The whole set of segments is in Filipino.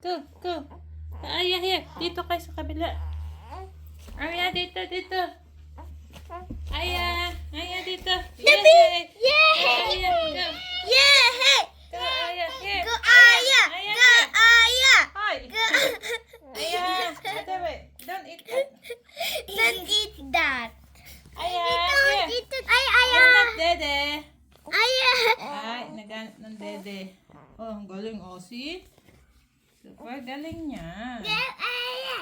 Go, go. Aya, here. Dito kayo sa kabila. Aya, dito, dito. Aya, Aya, dito. Yay! Aya, go. Yeah! Go, Aya, here. Go Aya! Aya, Go here. Aya! Hi. Aya, wait. Don't eat that. Don't eat that. Aya, Don't here. eat it. Ay, It's Aya! not dede. Aya! Ay, naganap ng dede. Oh, ang galing, oh. See? Super galing niya. Go Aya!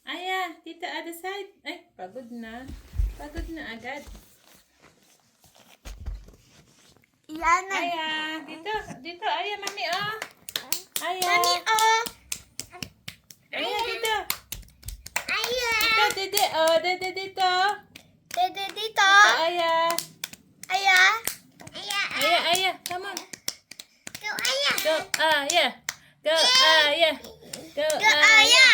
Aya, dito other side. Ay, pagod na. Pagod na agad. Yan na. Aya, dito. Dito, Aya, mami, oh. Aya. Mami, oh! Aya, dito. Aya! Dito, dede, oh. Dede, dito. Dede dito. Aya. Aya! Aya! Aya, Aya, come on. Go Aya! Go, Aya. Go, Aya. Go, Go Aya!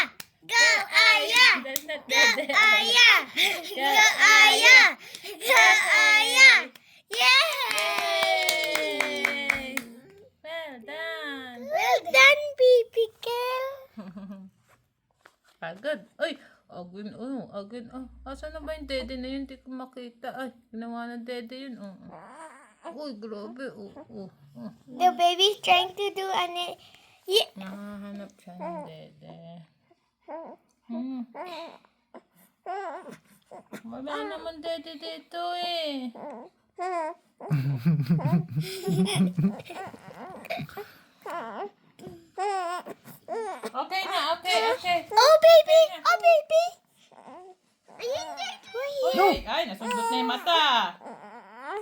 Go Aya! That's not Go dede. Aya! Go Aya! Go Aya! Yay! Well done. Well done, baby girl. Pagod. Ay, agin, oh, agin, oh. Asan na ba yung dede na yun? Hindi ko makita. Ay, ginawa ng dede yun, oh. Uy, grabe, oh, oh, oh. The baby's trying to do an... Yeah. Nahahanap siya ng dede. Hmm. Wala naman dede dito, eh.